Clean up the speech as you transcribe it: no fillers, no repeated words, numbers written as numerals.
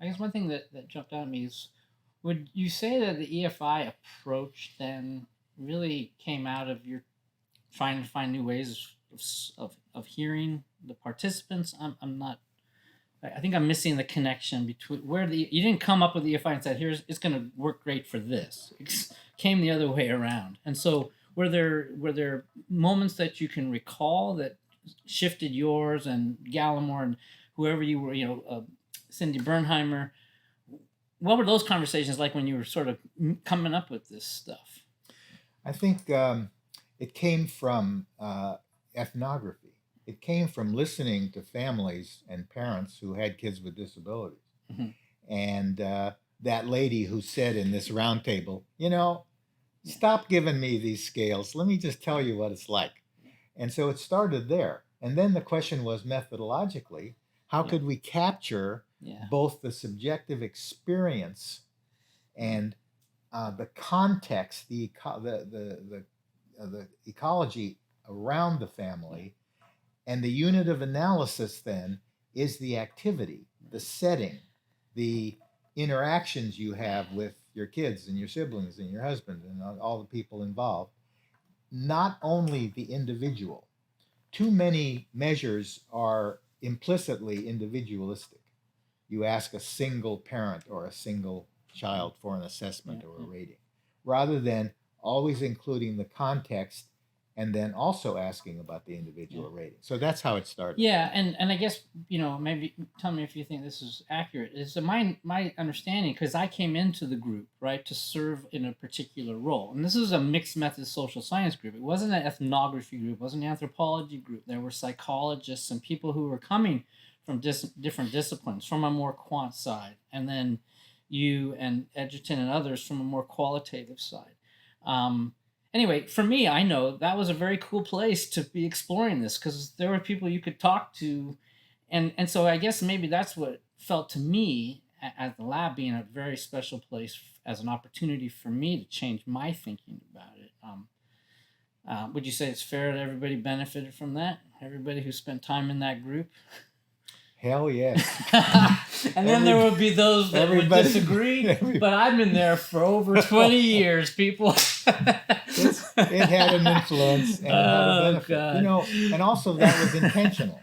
I guess one thing that jumped out at me is, would you say that the EFI approach then really came out of your trying to find new ways of hearing the participants? I'm not. I think I'm missing the connection between where you didn't come up with the EFI and said, "Here's it's going to work great for this." It came the other way around, and so were there moments that you can recall that shifted yours and Gallimore and whoever you were, Cindy Bernheimer? What were those conversations like when you were sort of coming up with this stuff? I think it came from ethnography. It came from listening to families and parents who had kids with disabilities. Mhm. And that lady who said in this roundtable, stop giving me these scales. Let me just tell you what it's like. And so it started there. And then the question was methodologically, how Yeah. could we capture Yeah. both the subjective experience and the context, the ecology around the family, and the unit of analysis then is the activity, the setting, the interactions you have with your kids and your siblings and your husband and all the people involved, not only the individual. Too many measures are implicitly individualistic. You ask a single parent or a single child for an assessment or a rating, rather than always including the context and then also asking about the individual rating. So that's how it started. Yeah, and I guess, maybe tell me if you think this is accurate. Is my understanding, because I came into the group, right, to serve in a particular role. And this is a mixed method social science group. It wasn't an ethnography group, it wasn't an anthropology group. There were psychologists and people who were coming from different disciplines, from a more quant side, and then you and Edgerton and others from a more qualitative side. Anyway, for me, I know that was a very cool place to be exploring this, because there were people you could talk to, and so I guess maybe that's what felt to me as the lab being a very special place as an opportunity for me to change my thinking about it. Would you say it's fair that everybody benefited from that? Everybody who spent time in that group? Hell yes. And then there would be those that would disagree. But I've been there for over 20 years, people. It had an influence and it had a benefit. God. And also that was intentional.